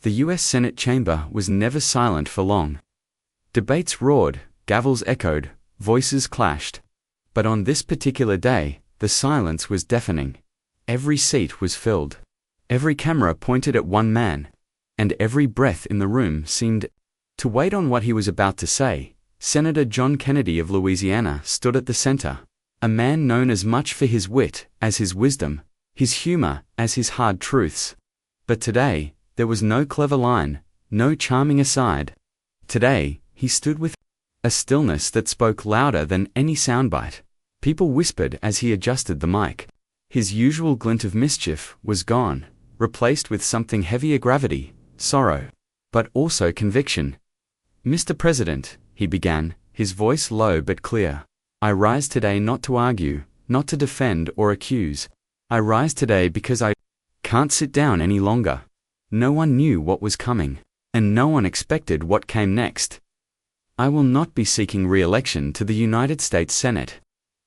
The U.S. Senate chamber was never silent for long. Debates roared, gavels echoed, voices clashed. But on this particular day, the silence was deafening. Every seat was filled. Every camera pointed at one man. And every breath in the room seemed to wait on what he was about to say. Senator John Kennedy of Louisiana stood at the center, a man known as much for his wit as his wisdom, his humor as his hard truths. But today, there was no clever line, no charming aside. Today, he stood with a stillness that spoke louder than any soundbite. People whispered as he adjusted the mic. His usual glint of mischief was gone, replaced with something heavier: gravity, sorrow, but also conviction. "Mr. President," he began, his voice low but clear, "I rise today not to argue, not to defend or accuse. I rise today because I can't sit down any longer. No one knew what was coming, and no one expected what came next. I will not be seeking re-election to the United States Senate."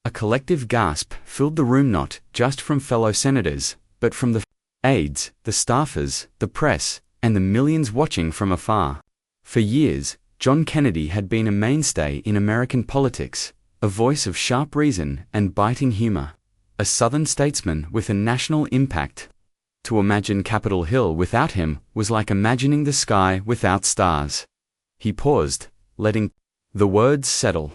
A collective gasp filled the room, not just from fellow senators, but from the aides, the staffers, the press, and the millions watching from afar. For years, John Kennedy had been a mainstay in American politics, a voice of sharp reason and biting humor, a Southern statesman with a national impact. To imagine Capitol Hill without him was like imagining the sky without stars. He paused, letting the words settle.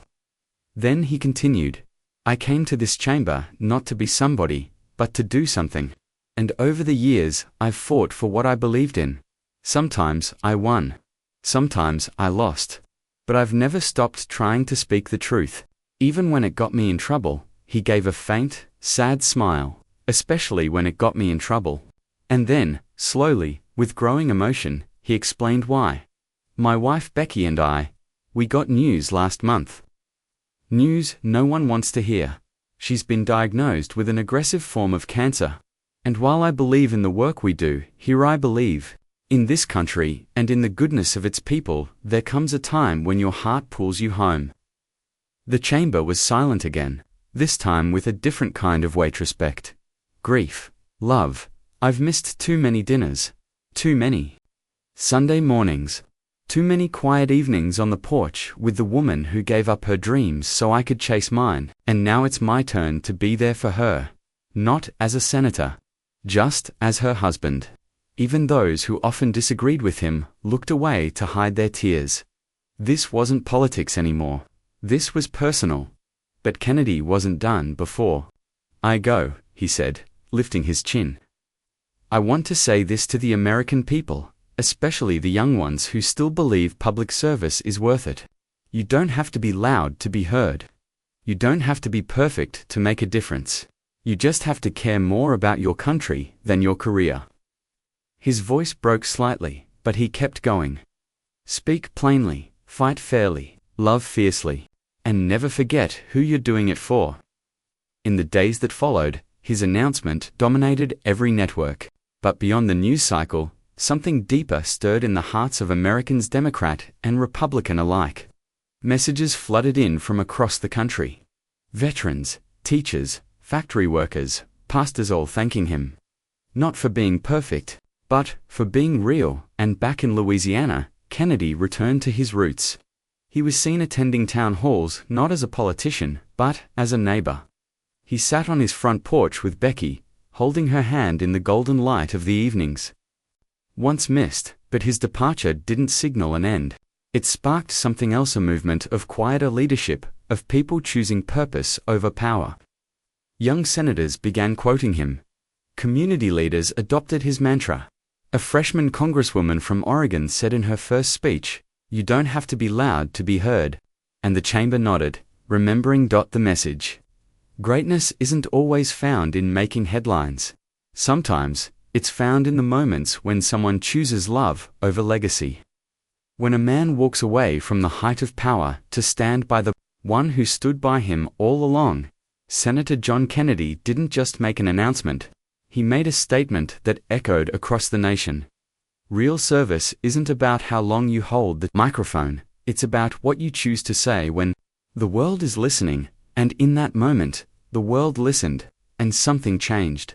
Then he continued, "I came to this chamber not to be somebody, but to do something. And over the years, I've fought for what I believed in. Sometimes I won. Sometimes I lost. But I've never stopped trying to speak the truth. Even when it got me in trouble." He gave a faint, sad smile, "especially when it got me in trouble." And then, slowly, with growing emotion, he explained why. "My wife Becky and I, we got news last month. News no one wants to hear. She's been diagnosed with an aggressive form of cancer. And while I believe in the work we do here, I believe in this country and in the goodness of its people, there comes a time when your heart pulls you home." The chamber was silent again, this time with a different kind of retrospect. Grief, love. I've missed too many dinners, too many Sunday mornings, too many quiet evenings on the porch with the woman who gave up her dreams so I could chase mine, and now it's my turn to be there for her. Not as a senator, just as her husband. Even those who often disagreed with him looked away to hide their tears. This wasn't politics anymore. This was personal. But Kennedy wasn't done before I go, he said, lifting his chin. "I want to say this to the American people, especially the young ones who still believe public service is worth it. You don't have to be loud to be heard. You don't have to be perfect to make a difference. You just have to care more about your country than your career." His voice broke slightly, but he kept going. "Speak plainly, fight fairly, love fiercely, and never forget who you're doing it for." In the days that followed, his announcement dominated every network. But beyond the news cycle, something deeper stirred in the hearts of Americans, Democrat and Republican alike. Messages flooded in from across the country. Veterans, teachers, factory workers, pastors, all thanking him. Not for being perfect, but for being real. And back in Louisiana, Kennedy returned to his roots. He was seen attending town halls not as a politician, but as a neighbor. He sat on his front porch with Becky, holding her hand in the golden light of the evenings. Once missed, but his departure didn't signal an end. It sparked something else, a movement of quieter leadership, of people choosing purpose over power. Young senators began quoting him. Community leaders adopted his mantra. A freshman congresswoman from Oregon said in her first speech, "You don't have to be loud to be heard." And the chamber nodded, remembering the message. Greatness isn't always found in making headlines. Sometimes, it's found in the moments when someone chooses love over legacy. When a man walks away from the height of power to stand by the one who stood by him all along, Senator John Kennedy didn't just make an announcement. He made a statement that echoed across the nation. Real service isn't about how long you hold the microphone, it's about what you choose to say when the world is listening. And in that moment, the world listened, and something changed.